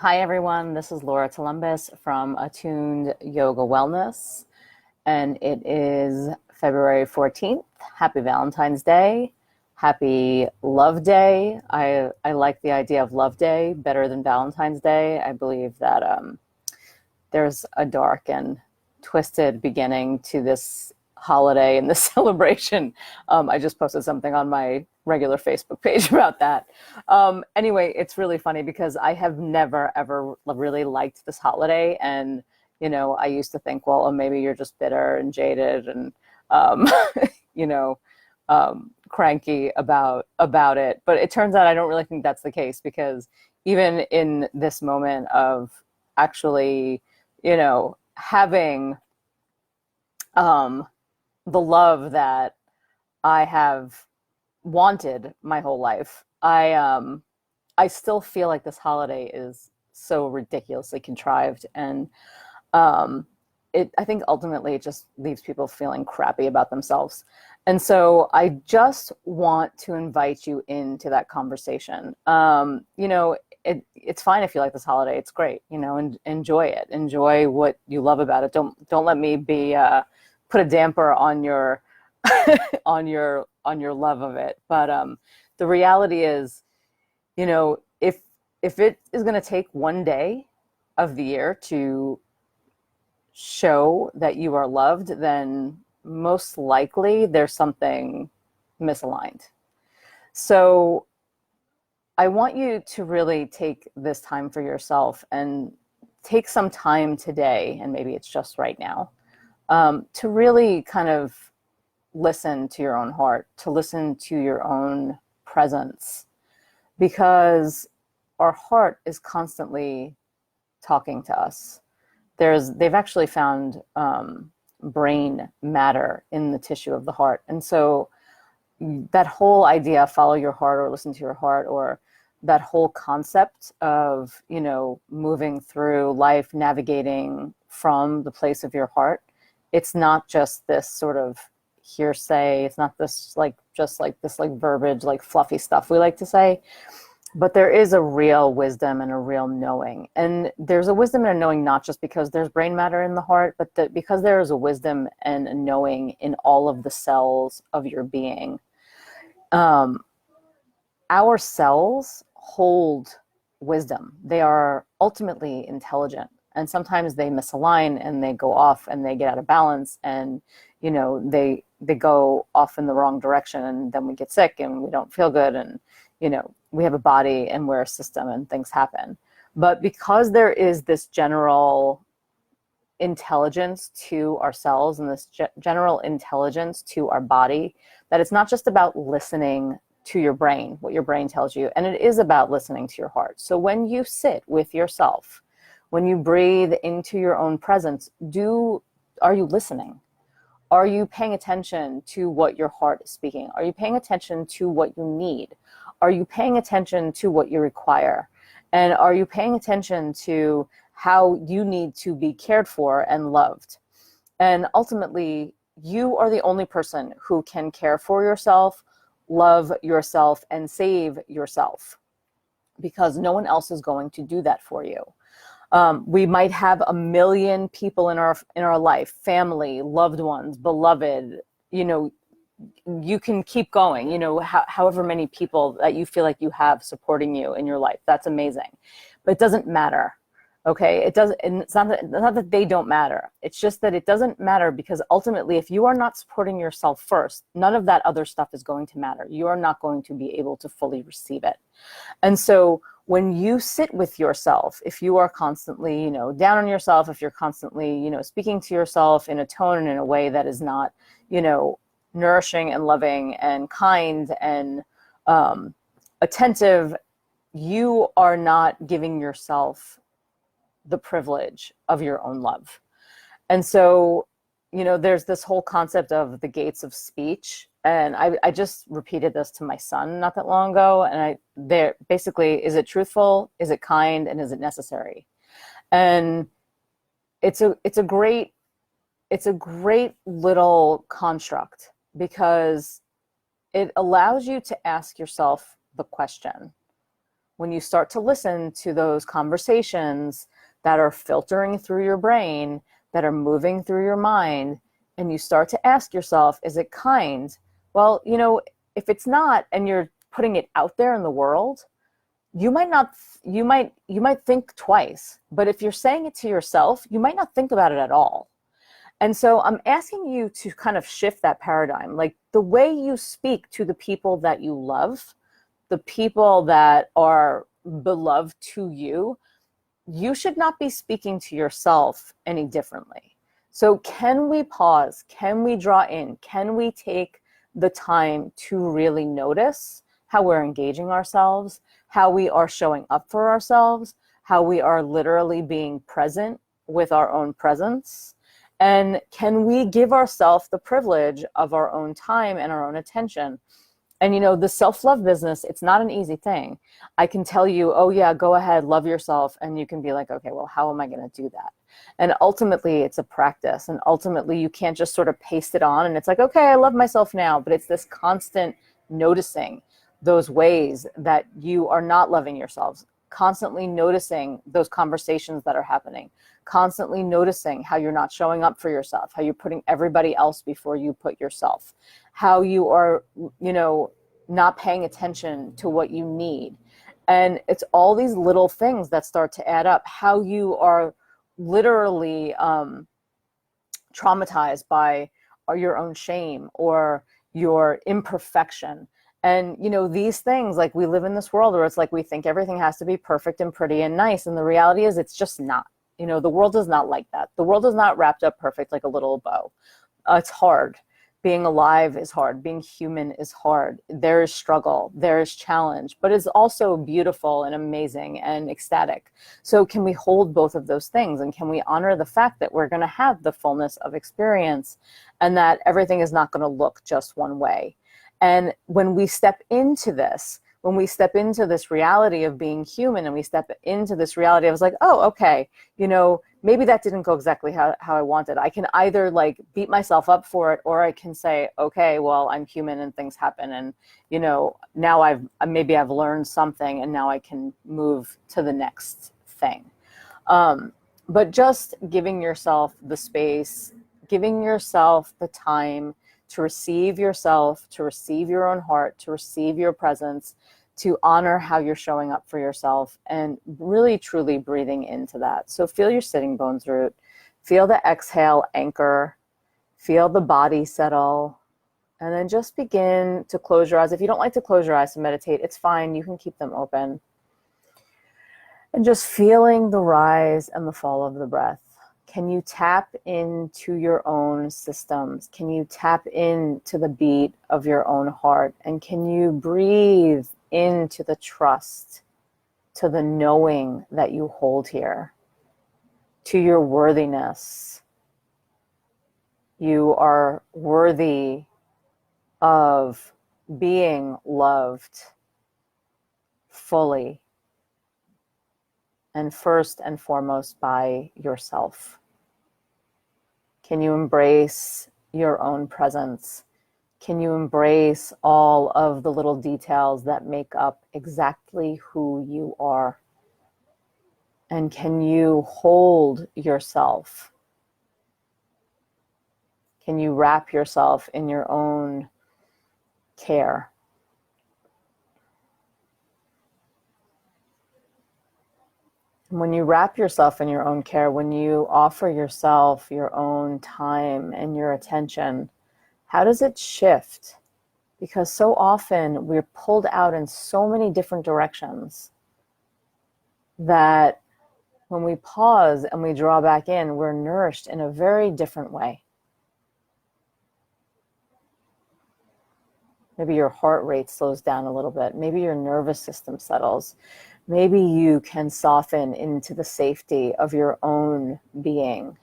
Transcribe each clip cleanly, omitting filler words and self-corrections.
Hi, everyone. This is Laura Columbus from Attuned Yoga Wellness, and it is February 14th. Happy Valentine's Day. Happy Love Day. I like the idea of Love Day better than Valentine's Day. I believe that there's a dark and twisted beginning to this holiday and this celebration. I just posted something on my regular Facebook page about that. Anyway, it's really funny because I have never ever really liked this holiday, and I used to think, well, maybe you're just bitter and jaded and um, you know, cranky about it. But it turns out I don't really think that's the case because even in this moment of actually having um, the love that I have wanted my whole life, I still feel like this holiday is so ridiculously contrived, and um, I think ultimately it just leaves people feeling crappy about themselves. And so I just want to invite you into that conversation. It's fine if you like this holiday. It's great, and enjoy it. Enjoy what you love about it. Don't let me be put a damper on your on your love of it. But the reality is, if it is going to take one day of the year to show that you are loved, then most likely there's something misaligned. So I want you to really take this time for yourself and take some time today, and maybe it's just right now, to really kind of listen to your own heart, to listen to your own presence, because our heart is constantly talking to us. They've actually found brain matter in the tissue of the heart. And so that whole idea, follow your heart or listen to your heart, or that whole concept of, moving through life, navigating from the place of your heart, it's not just this sort of hearsay. It's not this just like this like verbiage, like fluffy stuff we like to say. But there is a real wisdom and a real knowing. And there's a wisdom and a knowing not just because there's brain matter in the heart, but because there is a wisdom and a knowing in all of the cells of your being. Um, our cells hold wisdom. They are ultimately intelligent. And sometimes they misalign and they go off and they get out of balance, and they go off in the wrong direction, and then we get sick and we don't feel good, and we have a body and we're a system and things happen. But because there is this general intelligence to ourselves and this general intelligence to our body, that it's not just about listening to your brain, what your brain tells you, and it is about listening to your heart. So when you sit with yourself, when you breathe into your own presence, are you listening? Are you paying attention to what your heart is speaking? Are you paying attention to what you need? Are you paying attention to what you require? And are you paying attention to how you need to be cared for and loved? And ultimately, you are the only person who can care for yourself, love yourself, and save yourself, because no one else is going to do that for you. We might have a million people in our life, family, loved ones, beloved, you can keep going, however many people that you feel like you have supporting you in your life. That's amazing. But it doesn't matter. Okay. It doesn't, and it's not that they don't matter. It's just that it doesn't matter, because ultimately, if you are not supporting yourself first, none of that other stuff is going to matter. You are not going to be able to fully receive it. And so when you sit with yourself, if you are constantly, down on yourself, if you're constantly, speaking to yourself in a tone and in a way that is not, nourishing and loving and kind and attentive, you are not giving yourself the privilege of your own love. And so, there's this whole concept of the gates of speech. And I just repeated this to my son not that long ago. And there basically, is it truthful? Is it kind? And is it necessary? And it's a great little construct, because it allows you to ask yourself the question, when you start to listen to those conversations that are filtering through your brain, that are moving through your mind, and you start to ask yourself, is it kind? Well, if it's not, and you're putting it out there in the world, you might not, you might think twice. But if you're saying it to yourself, you might not think about it at all. And so I'm asking you to kind of shift that paradigm. Like, the way you speak to the people that you love, the people that are beloved to you, you should not be speaking to yourself any differently. So can we pause? Can we draw in? Can we take the time to really notice how we're engaging ourselves, how we are showing up for ourselves, how we are literally being present with our own presence? And can we give ourselves the privilege of our own time and our own attention? And the self-love business, it's not an easy thing. I can tell you, oh yeah, go ahead, love yourself. And you can be like, okay, well, how am I going to do that? And ultimately it's a practice. And ultimately you can't just sort of paste it on and it's like, okay, I love myself now. But it's this constant noticing those ways that you are not loving yourselves, constantly noticing those conversations that are happening, constantly noticing how you're not showing up for yourself, how you're putting everybody else before you put yourself, how you are, not paying attention to what you need. And it's all these little things that start to add up, how you are literally traumatized by your own shame or your imperfection. And these things, like, we live in this world where it's like we think everything has to be perfect and pretty and nice, and the reality is it's just not. The world is not like that. The world is not wrapped up perfect like a little bow. It's hard. Being alive is hard. Being human is hard. There is struggle, there is challenge, but it's also beautiful and amazing and ecstatic. So can we hold both of those things? And can we honor the fact that we're going to have the fullness of experience and that everything is not going to look just one way? And when we step into this, reality of being human, and we step into this reality, I was like, oh, okay, maybe that didn't go exactly how I wanted. I can either like beat myself up for it, or I can say, okay, well, I'm human and things happen. And, now I've learned something, and now I can move to the next thing. But just giving yourself the space, giving yourself the time to receive yourself, to receive your own heart, to receive your presence, to honor how you're showing up for yourself, and really truly breathing into that. So feel your sitting bones root, feel the exhale anchor, feel the body settle, and then just begin to close your eyes. If you don't like to close your eyes to meditate, it's fine. You can keep them open. And just feeling the rise and the fall of the breath. Can you tap into your own systems? Can you tap into the beat of your own heart? And can you breathe into the trust, to the knowing that you hold here, to your worthiness? You are worthy of being loved fully, and first and foremost by yourself. Can you embrace your own presence? Can you embrace all of the little details that make up exactly who you are? And can you hold yourself? Can you wrap yourself in your own care? When you wrap yourself in your own care, when you offer yourself your own time and your attention, how does it shift? Because so often we're pulled out in so many different directions that when we pause and we draw back in, we're nourished in a very different way. Maybe your heart rate slows down a little bit. Maybe your nervous system settles. Maybe you can soften into the safety of your own being,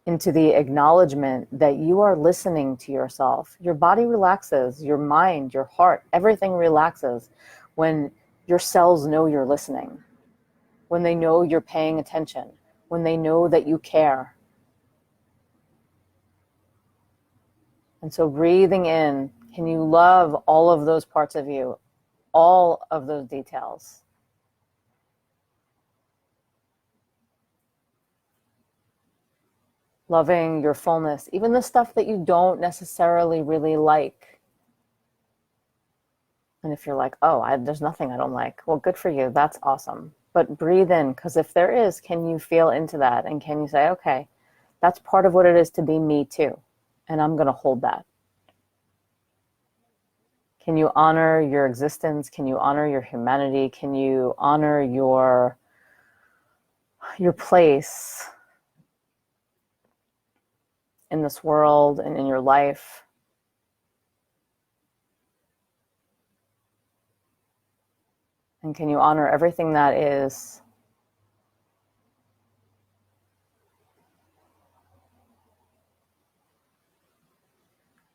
into the acknowledgement that you are listening to yourself. Your body relaxes, your mind, your heart, everything relaxes when your cells know you're listening, when they know you're paying attention, when they know that you care. And so breathing in, can you love all of those parts of you? all of those details. Loving your fullness, even the stuff that you don't necessarily really like. And if you're like, oh, there's nothing I don't like, well, good for you. That's awesome. But breathe in, because if there is, can you feel into that? And can you say, okay, that's part of what it is to be me too. And I'm going to hold that. Can you honor your existence? Can you honor your humanity? Can you honor your place in this world and in your life? And can you honor everything that is?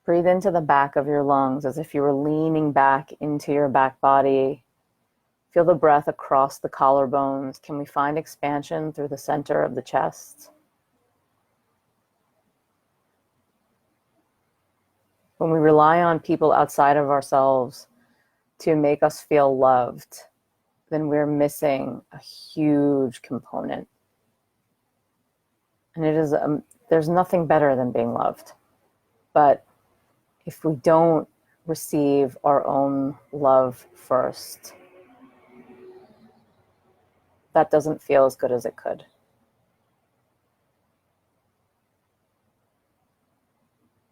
Breathe into the back of your lungs as if you were leaning back into your back body. Feel the breath across the collarbones. Can we find expansion through the center of the chest? When we rely on people outside of ourselves to make us feel loved, then we're missing a huge component. And there's nothing better than being loved. But if we don't receive our own love first, that doesn't feel as good as it could.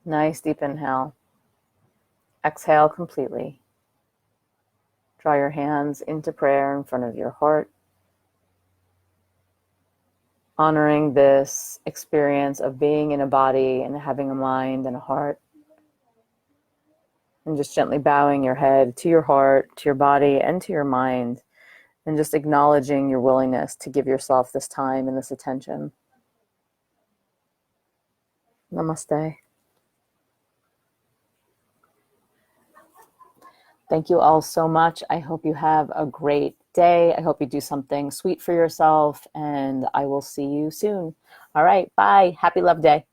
Nice deep inhale. Exhale completely. Draw your hands into prayer in front of your heart, honoring this experience of being in a body and having a mind and a heart. And just gently bowing your head to your heart, to your body, and to your mind, and just acknowledging your willingness to give yourself this time and this attention. Namaste. Thank you all so much. I hope you have a great day. I hope you do something sweet for yourself, and I will see you soon. All right, bye. Happy Love Day.